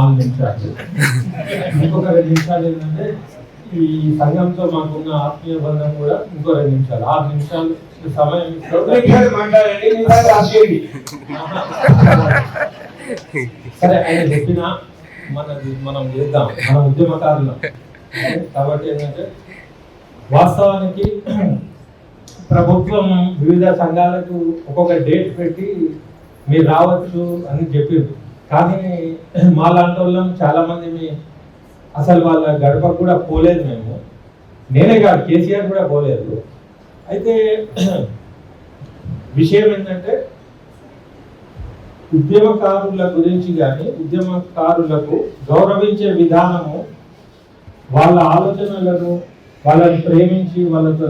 4 నిమిషాలు. ఇంకొక 2 నిమిషాలు ఏంటంటే ఈ సంఘంతో మాకున్న ఆత్మీయ బంధం కూడా ఇంకో 2 నిమిషాలు, 6 నిమిషాలు సమయం మాట్లాడండి. సరే ఆయన చెప్పిన మనం చేద్దాం, మన ఉద్యమకారులు కాబట్టి ఏంటంటే వాస్తవానికి ప్రభుత్వం వివిధ సంఘాలకు ఒక్కొక్క డేట్ పెట్టి మీరు రావచ్చు అని చెప్పింది. కానీ మా లాంటి వాళ్ళం చాలా మంది అసలు వాళ్ళ గడపకు కూడా పోలేదు. నేనే కాదు, కేసీఆర్ కూడా పోలేదు. అయితే విషయం ఏంటంటే ఉద్యమకారుల గురించి కానీ ఉద్యమకారులకు గౌరవించే విధానము, వాళ్ళ ఆలోచనలను వాళ్ళని ప్రేమించి వాళ్ళతో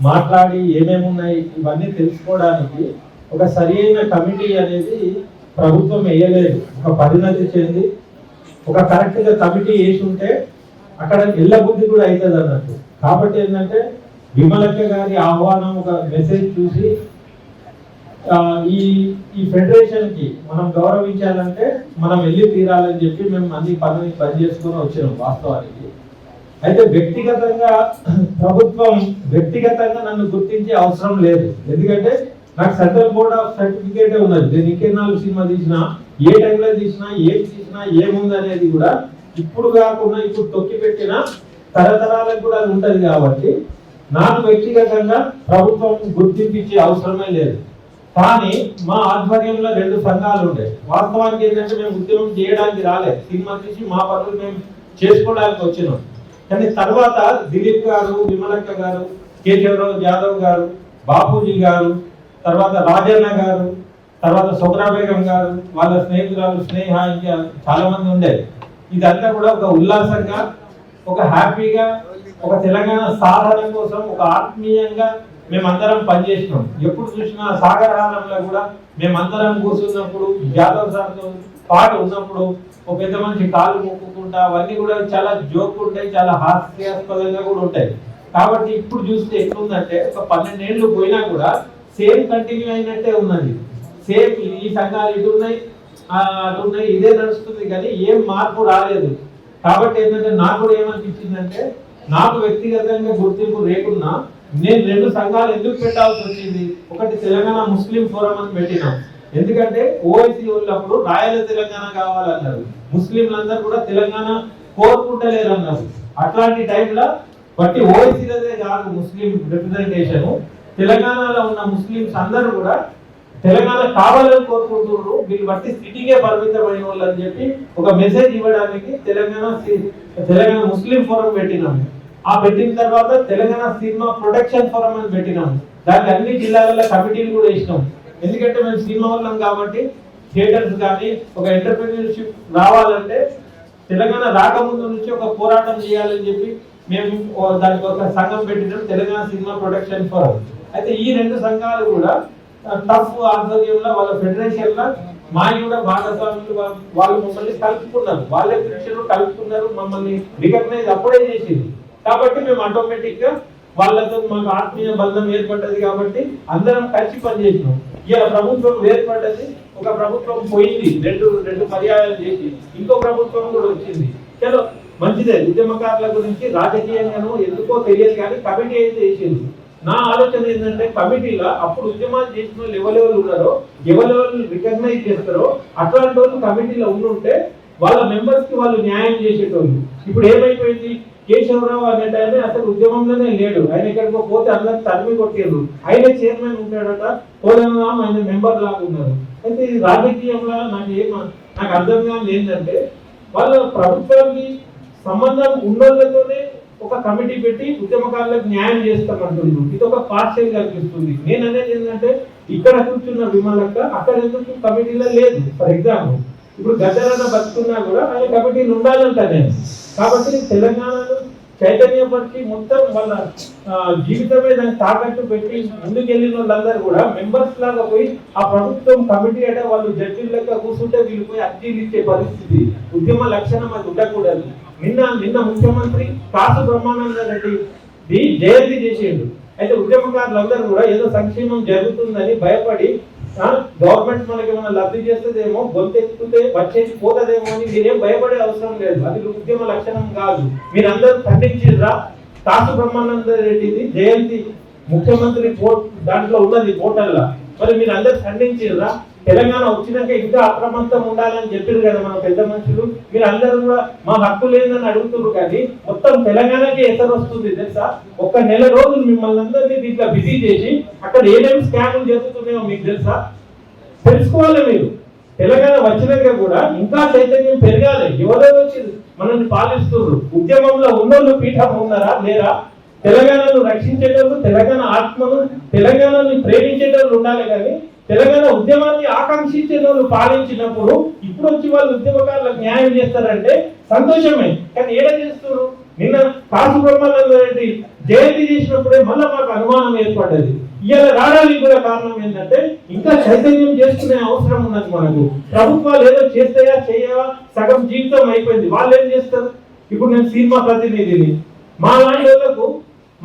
మాట్లాడి ఏమేమి ఉన్నాయి ఇవన్నీ తెలుసుకోవడానికి ఒక సరైన కమిటీ అనేది ప్రభుత్వం వేయలేదు. ఒక పరిణతి చెంది ఒక కరెక్ట్గా కమిటీ వేసి ఉంటే అక్కడ ఎల్లబుద్ధి కూడా అవుతుంది అన్నట్టు. కాబట్టి ఏంటంటే విమలక్క గారి ఆహ్వానం, ఒక మెసేజ్ చూసి ఈ ఫెడరేషన్ కి మనం గౌరవించాలంటే మనం వెళ్ళి తీరాలని చెప్పి మేము అన్ని పనులు పని చేసుకుని వచ్చినాం వాస్తవానికి. అయితే వ్యక్తిగతంగా ప్రభుత్వం వ్యక్తిగతంగా నన్ను గుర్తించే అవసరం లేదు. ఎందుకంటే నాకు సెంట్రల్ బోర్డ్ ఆఫ్ సర్టిఫికేటే ఉన్నది. నేను ఇంకెన్నాళ్ళు సినిమా తీసినా, ఏ టైంలో తీసినా, ఏం తీసినా, ఏముంది అనేది కూడా ఇప్పుడు కాకుండా ఇప్పుడు తొక్కి పెట్టిన తరతరాలకు కూడా అది ఉంటుంది. కాబట్టి నాకు వ్యక్తిగతంగా ప్రభుత్వం గుర్తింపించే అవసరమే లేదు. కానీ మా ఆధ్వర్యంలో 2 సంఘాలు ఉండే. వాస్తవానికి ఏంటంటే మేము ఉద్యమం చేయడానికి రాలేదు, సినిమా తీసి మా పనులు మేము చేసుకోవడానికి వచ్చినాం. కానీ తర్వాత దిలీప్ గారు, విమలక్క గారు, కేశవరావు యాదవ్ గారు, బాపూజీ గారు, తర్వాత రాజన్న గారు, తర్వాత సుగ్రా బేగం గారు, వాళ్ళ స్నేహితురాలు స్నేహ, ఇంకా చాలా మంది ఉండేది. ఇదంతా కూడా ఒక ఉల్లాసంగా, ఒక హ్యాపీగా, ఒక తెలంగాణ సాధన కోసం ఒక ఆత్మీయంగా మేమందరం పనిచేసినాం. ఎప్పుడు చూసినా సాగరహారంలో కూడా మేమందరం కూర్చున్నప్పుడు, యాదవ్ సార్తో పాటు ఉన్నప్పుడు ఒక పెద్ద మనిషి కాలు మొక్కుకుంటా అవన్నీ కూడా చాలా జోక్ ఉంటాయి, చాలా హాస్యాస్పదంగా కూడా ఉంటాయి. కాబట్టి ఇప్పుడు చూస్తే ఎట్లుందంటే ఒక 12 ఏళ్ళు పోయినా కూడా సేమ్ కంటిన్యూ అయినట్టే ఉన్నది. సేమ్ ఈ సంఘాలు ఇటు ఉన్నాయి, అటు ఉన్నాయి, ఇదే నడుస్తుంది, కానీ ఏం మార్పు రాలేదు. కాబట్టి ఏంటంటే నాకు కూడా ఏమనిపించిందంటే, నాకు వ్యక్తిగతంగా గుర్తింపు లేకున్నా నేను 2 సంఘాలు ఎందుకు పెట్టాల్సి వచ్చింది. ఒకటి తెలంగాణ ముస్లిం ఫోరం అని పెట్టినాం. ఎందుకంటే ఓవైసీ ఉన్నప్పుడు రాయల తెలంగాణ కావాలన్నారు, ముస్లింలందరూ కూడా తెలంగాణ కోరుకుంటలేరు అన్నారు. అట్లాంటి టైంలో బట్టి ఓవైసీలదే కాదు ముస్లిం రిప్రజెంటేషన్, తెలంగాణలో ఉన్న ముస్లింస్ అందరూ కూడా తెలంగాణ కావాలని కోరుకుంటున్నారు. వీళ్ళు బట్టి సిటీకే పరిమితమైన వాళ్ళు అని చెప్పి ఒక మెసేజ్ ఇవ్వడానికి తెలంగాణ ముస్లిం ఫోరం పెట్టినాము. ఆ పెట్టిన తర్వాత తెలంగాణ సినిమా ప్రొటెక్షన్ ఫోరం అని పెట్టినాము. దానికి అన్ని జిల్లాలలో కమిటీలు కూడా ఇచ్చినాం. ఎందుకంటే మేము సినిమా వాళ్ళం కాబట్టి థియేటర్స్ కానీ ఒక ఎంటర్ప్రెన్యూర్షిప్ రావాలంటే తెలంగాణ రాకముందు నుంచి ఒక పోరాటం చేయాలని చెప్పి మేము దానికి ఒక సంఘం పెట్టినాం, తెలంగాణ సినిమా ప్రొటెక్షన్ ఫోరం. అయితే ఈ 2 సంఘాలు కూడా టఫ్ ఆధ్వర్యంలో వాళ్ళ ఫెడరేషన్ లో మా కూడా భాగస్వాములు వాళ్ళు మమ్మల్ని కలుపుకున్నారు, వాళ్ళే పిలిచారు, కలుపుకున్నారు, మమ్మల్ని రికగ్నైజ్ అప్పుడే చేసింది. కాబట్టి మేము ఆటోమేటిక్ గా వాళ్ళతో మాకు ఆత్మీయ బంధం ఏర్పడ్డది. కాబట్టి అందరం కలిసి పనిచేసినాం. ఇలా ప్రభుత్వం ఏర్పడ్డది, ఒక ప్రభుత్వం పోయింది, రెండు పర్యాయాలు చేసి ఇంకో ప్రభుత్వం కూడా వచ్చింది. చలో మంచిదే. ఉద్యమకారుల గురించి రాజకీయంగానూ ఎందుకో తెలియదు కానీ కమిటీ అయితే చేసింది. నా ఆలోచన ఏంటంటే కమిటీలో అప్పుడు ఉద్యమాలు చేసిన వాళ్ళు ఎవరెవరు ఉన్నారో, ఎవరెవరు రికగ్నైజ్ చేస్తారో అట్లాంటి వాళ్ళు కమిటీలో ఉండుంటే వాళ్ళ మెంబర్స్ కి వాళ్ళు న్యాయం చేసేటోళ్ళు. ఇప్పుడు ఏమైపోయింది, కేశవరావు అనేటైనా అసలు ఉద్యమంలోనే లేడు. ఆయన ఎక్కడికో పోతే అందరికి తరిమి కొట్టారు. ఆయన చైర్మన్ ఉంటాడట, కోదండరాం ఆయన మెంబర్ లాగా ఉన్నారు. అయితే ఇది రాజకీయంలో నాకు అర్థం కాని ఏంటంటే వాళ్ళ ప్రభుత్వానికి సంబంధం ఉన్నోళ్ళతోనే ఒక కమిటీ పెట్టి ఉద్యమకారులకు న్యాయం చేస్తామంటున్నారు. ఇది ఒక పార్షియల్ కనిపిస్తుంది. నేను అనేది ఏంటంటే ఇక్కడ కూర్చున్న విమలక్క అక్కడ ఎందుకు కమిటీలో లేదు. ఫర్ ఎగ్జాంపుల్ ఇప్పుడు గద్దరన్న బతుకున్నా కూడా ఆయన కమిటీలు ఉండాలంట నేను. కాబట్టి తెలంగాణను చైతన్యపరిచి మొత్తం వాళ్ళ జీవితమే దాన్ని తాకట్టు పెట్టి ముందుకెళ్ళిన వాళ్ళందరూ కూడా మెంబర్స్ లాగా పోయి ఆ ప్రభుత్వం కమిటీ అంటే వాళ్ళు జడ్జీల లెక్క కూర్చుంటే వీళ్ళు పోయి అర్జీలు ఇచ్చే పరిస్థితి, ఉద్యమ లక్షణం అది ఉండకూడదు. నిన్న ముఖ్యమంత్రి కాసు బ్రహ్మానంద రెడ్డి జయంతి చేసేయండు. అయితే ఉద్యమకారులందరూ కూడా ఏదో సంక్షేమం జరుగుతుందని భయపడి గవర్నమెంట్ మనకి ఏమైనా లబ్ధి చేస్తుందేమో, గొంతెత్తుతే వచ్చేసి పోతుందేమో అని మీరేం భయపడే అవసరం లేదు. అది ఉద్యమ లక్షణం కాదు. మీరందరూ ఖండించిర్రా? కాసు బ్రహ్మానంద రెడ్డిది జయంతి ముఖ్యమంత్రి దాంట్లో ఉన్నది పోర్టల్లా, మరి మీరు అందరు ఖండించిర్రా? తెలంగాణ వచ్చినాక ఇంకా అప్రమత్తం ఉండాలని చెప్పారు కదా మన పెద్ద మనుషులు. మీరు అందరూ కూడా మా హక్కు లేదని అడుగుతున్నారు, కానీ మొత్తం తెలంగాణకి ఎసరు వస్తుంది తెలుసా? ఒక్క నెల రోజులు మిమ్మల్ని అందరినీ దీంట్లో బిజీ చేసి అక్కడ ఏమేమి స్కాములు జరుగుతున్నాయో మీకు తెలుసా? తెలుసుకోవాలి మీరు. తెలంగాణ వచ్చినాక కూడా ఇంకా చైతన్యం పెరగాలి. ఎవరో వచ్చి మనల్ని పాలిస్తున్నారు. ఉద్యమంలో ఉన్నోళ్ళు పీఠం ఉన్నారా లేరా? తెలంగాణను రక్షించేటోళ్ళు, తెలంగాణ ఆత్మను, తెలంగాణని ప్రేమించేటోళ్ళు ఉండాలి. కానీ తెలంగాణ ఉద్యమాన్ని ఆకాంక్షించే వాళ్ళు పాలించినప్పుడు ఇప్పుడు వచ్చి వాళ్ళు ఉద్యమకారులకు న్యాయం చేస్తారంటే సంతోషమే. కానీ ఏడ చేస్తారు? నిన్న కాసు బ్రహ్మానంద రెడ్డి జయంతి చేసినప్పుడే మళ్ళీ మాకు అనుమానం ఏర్పడ్డది. ఇవాళ రావడానికి కూడా కారణం ఏంటంటే ఇంకా చైతన్యం చేసుకునే అవసరం ఉన్నది మనకు. ప్రభుత్వాలు ఏదో చేస్తాయా చేయవా, సగం జీవితం అయిపోయింది. వాళ్ళు ఏం చేస్తారు? ఇప్పుడు నేను సినిమా ప్రతినిధిని, మా లాంటి వాళ్ళకు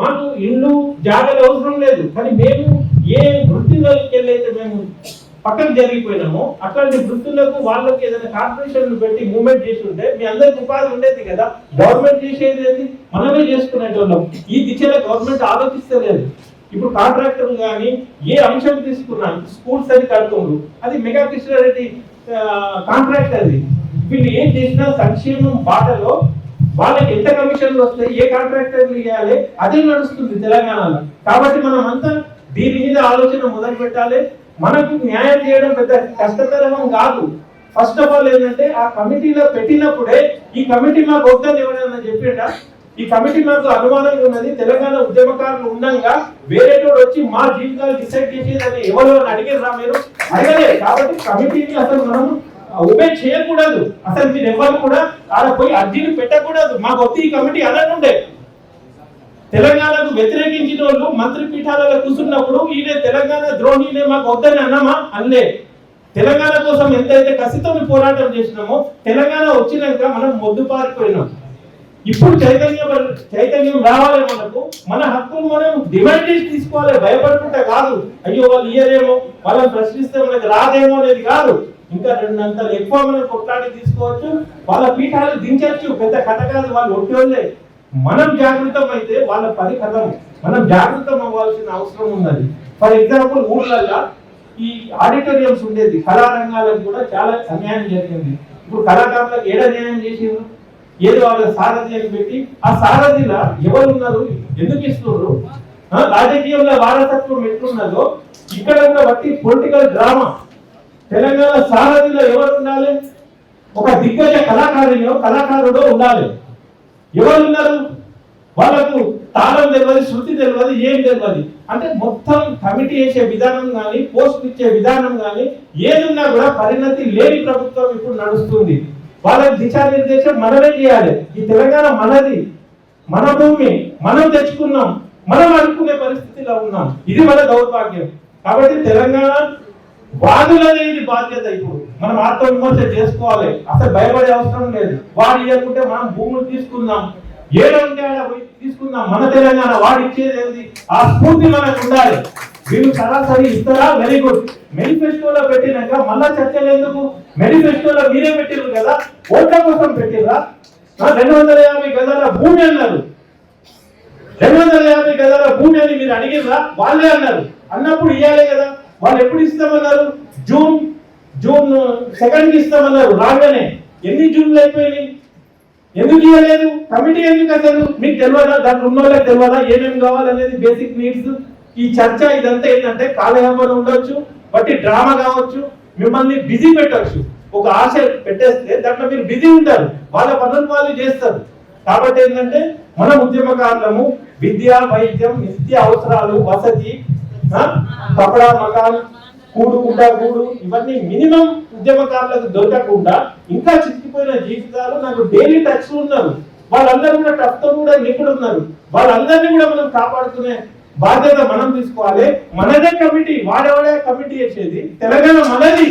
మాకు ఇల్లు జాగాలు అవసరం లేదు. కానీ మేము ఏ వృత్తిలోకి వెళ్ళైతే మేము పక్కన జరిగిపోయినామో అట్లాంటి వృత్తులకు వాళ్ళకి ఏదైనా కార్పొరేషన్లు పెట్టి మూవ్మెంట్ చేసి ఉంటే మీ అందరికి ఉపాధి ఉండేది కదా. గవర్నమెంట్ చేసేది ఏంటి? మనమే చేసుకునేటోళ్ళం. ఈ దిశలో గవర్నమెంట్ ఆలోచిస్తలేదు. ఇప్పుడు కాంట్రాక్టర్లు కానీ ఏ అంశం తీసుకున్నాను, స్కూల్స్ అని కడుతుండ్రు, అది మెగా కృష్ణారెడ్డి కాంట్రాక్ట్. అది వీళ్ళు ఏం చేసినా సంక్షేమం బాటలో వాళ్ళకి ఎంత కమిషన్లు వస్తాయి, ఏ కాంట్రాక్టర్లు ఇవ్వాలి, అదే నడుస్తుంది తెలంగాణలో. కాబట్టి మనం అంతా దీని మీద ఆలోచన మొదలు పెట్టాలి. మనకు న్యాయం చేయడం పెద్ద కష్టతరం కాదు. ఫస్ట్ ఆఫ్ ఆల్ ఏంటంటే ఆ కమిటీలో పెట్టినప్పుడే ఈ కమిటీ మాకు వద్దని ఎవరైనా చెప్పిండా? ఈ కమిటీ మాకు అనుమానంగా ఉన్నది, తెలంగాణ ఉద్యమకారులు ఉండగా వేరేటోడు వచ్చి మా జీవితాలు డిసైడ్ చేసేదని ఎవరో అడిగిరా? మీరు అడగలే. కాబట్టి కమిటీని అసలు మనం ఒబే చేయకూడదు. అసలు మీరు ఎవరు కూడా ఆడ పోయి అర్జీని పెట్టకూడదు. మాకు వచ్చి ఈ కమిటీ అననుండే. తెలంగాణకు వ్యతిరేకించిన వాళ్ళు మంత్రి పీఠాలలో కూర్చున్నప్పుడు ఈయన తెలంగాణ ద్రోహినే మాకు వద్దని అన్నామా? అనలే. తెలంగాణ కోసం ఎంతైతే కసితో పోరాటం చేసినామో తెలంగాణ వచ్చినాక మనం మొద్దు పారిపోయినాం. ఇప్పుడు చైతన్యం రావాలి మనకు. మన హక్కులు మనం డిమాండ్ చేసి తీసుకోవాలి, భయపడుకుంటే కాదు. అయ్యో వాళ్ళు ఇయ్యరేమో, వాళ్ళని ప్రశ్నిస్తే మనకి రాదేమో అనేది కాదు. ఇంకా 2 అంతలు ఎక్కువ మనం కొట్లాడి తీసుకోవచ్చు, వాళ్ళ పీఠాలు దించచ్చు. పెద్ద కథ కాదు, వాళ్ళు ఒట్టోళ్ళే. మనం జాగృతం అయితే వాళ్ళ పని కథం. మనం జాగృతం అవ్వాల్సిన అవసరం ఉన్నది. ఫర్ ఎగ్జాంపుల్ ఊర్లల్లో ఈ ఆడిటోరియంస్ ఉండేది, కళారంగాలకు కూడా చాలా అన్యాయం జరిగింది. ఇప్పుడు కళాకారులకు ఏడ న్యాయం చేసిండ్రు? ఏదో వాళ్ళ సారథి అని పెట్టి ఆ సారథిలా ఎవరు ఉన్నారు, ఎందుకు ఇస్తున్నారు? రాజకీయంలో వారసత్వం ఎట్లున్నదో ఇక్కడ ఉన్న బట్టి పొలిటికల్ డ్రామా. తెలంగాణ సారథిలో ఎవరు ఉండాలి? ఒక దిగ్గజ కళాకారుడు ఉండాలి. ఎవరు ఉన్నారు? వాళ్ళకు తాళం తెలియదు, శృతి తెలియదు, ఏం తెలియదు. అంటే మొత్తం కమిటీ చేసే విధానం కానీ, పోస్ట్ ఇచ్చే విధానం కానీ ఏదున్నా కూడా పరిణతి లేని ప్రభుత్వం ఇప్పుడు నడుస్తుంది. వాళ్ళకి దిశానిర్దేశం మనమే చేయాలి. ఈ తెలంగాణ మనది, మన భూమి, మనం తెచ్చుకున్నాం, మనం అనుకునే పరిస్థితిలో ఉన్నాం. ఇది మన దౌర్భాగ్యం. కాబట్టి తెలంగాణ వాదులనేది బాధ్యత. ఇప్పుడు మనం ఆత్మవిమర్శ చేసుకోవాలి. అసలు భయపడే అవసరం లేదు. వాడు ఇవ్వకుంటే మనం భూములు తీసుకుందాం, ఏడంటే ఆడ పోయి తీసుకుందాం. మన తెలంగాణ వాడు ఇచ్చేది ఏంది? ఆ స్ఫూర్తి మనకు ఉండాలి. వీళ్ళు సరాసరి ఇస్తారా? Very good. మేనిఫెస్టోలో పెట్టినాక మళ్ళా చర్చలు ఎందుకు? మేనిఫెస్టోలో మీరే పెట్టిరు కదా, ఓట్ల కోసం పెట్టిరా? 250 గజాల భూమి అన్నారు. 250 గజాల భూమి అని మీరు అడిగిర్రా? వాళ్ళే అన్నారు. అన్నప్పుడు ఇవ్వాలి కదా. వాళ్ళు ఎప్పుడు ఇస్తామన్నారు? జూన్ 2కి ఇస్తామన్నారు. రాగానే ఎన్ని జూన్లు అయిపోయినాయి? ఎందుకు ఇవ్వలేదు? కమిటీ ఎందుకు? అసలు మీకు తెలియదా? దాంట్లో ఉన్న వాళ్ళకి తెలియదా ఏమేమి కావాలనేది? Basic needs. ఈ చర్చ ఇదంతా ఏంటంటే కాలయాపన ఉండొచ్చు, బట్టి డ్రామా కావచ్చు, మిమ్మల్ని బిజీ పెట్టచ్చు. ఒక ఆశ పెట్టేస్తే దాంట్లో మీరు బిజీ ఉంటారు, వాళ్ళ పనులు వాళ్ళు చేస్తారు. కాబట్టి ఏంటంటే మన ఉద్యమకారులము విద్య, వైద్యం, నిత్య అవసరాలు, వసతి, కపడా, మకాన్, కూడు ఇవన్నీ మినిమం ఉద్యమకారులకు దొరకకుండా ఇంకా చిక్కిపోయిన జీవితాలు నాకు డైలీ టచ్ ఉన్నారు. వాళ్ళందరూ కూడా టఫ్ తో కూడా నిపుణులు ఉన్నారు. వాళ్ళందరినీ కూడా మనం కాపాడుకునే బాధ్యత మనం తీసుకోవాలి. మనదే కమిటీ, వాడేవాడే కమిటీ చేసేది. తెలంగాణ మనది.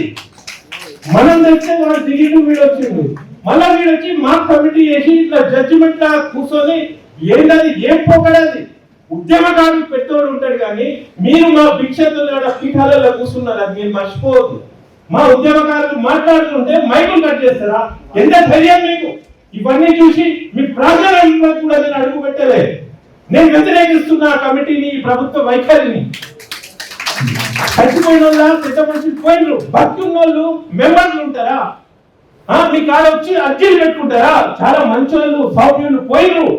మనం తెచ్చే వాడు దిగిట్టు వీడొచ్చిండు, మళ్ళా వీడొచ్చి మా కమిటీ చేసి ఇట్లా జడ్జిమెంట్ లా కూర్చొని ఏంటది? ఏం పోకడది? ఉద్యమకారులు పెట్టోడు ఉంటాడు కానీ మీరు మా భిక్షతో పీఠాలలో కూర్చున్నారు, అది మీరు మర్చిపోవద్దు. మా ఉద్యమకారులు మాట్లాడుతుంటే మైకులు కట్ చేస్తారా? ఎంత ధైర్యం మీకు? ఇవన్నీ చూసి మీ ప్రాంతాలను కూడా నేను అడుగు పెట్టలే. నేను వ్యతిరేకిస్తున్న ఆ కమిటీని, ఈ ప్రభుత్వ వైఖరిని. చచ్చిపోయిన వాళ్ళ పెద్ద మనుషులు పోయినరు, బతుకున్న వాళ్ళు మెంబర్లు ఉంటారా? మీ కాడ వచ్చి అర్జీలు పెట్టుకుంటారా? చాలా మంచి వాళ్ళు సౌమ్యులు పోయినరు.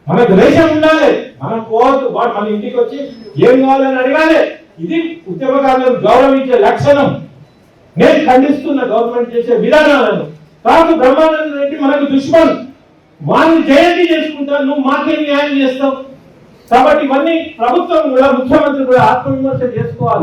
మనకు దేశం ఉండాలి, మనం పోవద్దు. వాడు మన ఇంటికి వచ్చి ఏం కావాలని అడగాలి. ఇది ఉద్యమకారులను గౌరవించే లక్షణం. నేను ఖండిస్తున్న గవర్నమెంట్ చేసే విధానాలను. కాదు బ్రహ్మానంద రెడ్డి మనకు దుష్మన్, వాడిని జయంతి చేసుకుంటా, నువ్వు మాకేం న్యాయం చేస్తావు? కాబట్టి ఇవన్నీ ప్రభుత్వం కూడా, ముఖ్యమంత్రి కూడా ఆత్మవిమర్శ చేసుకోవాలి.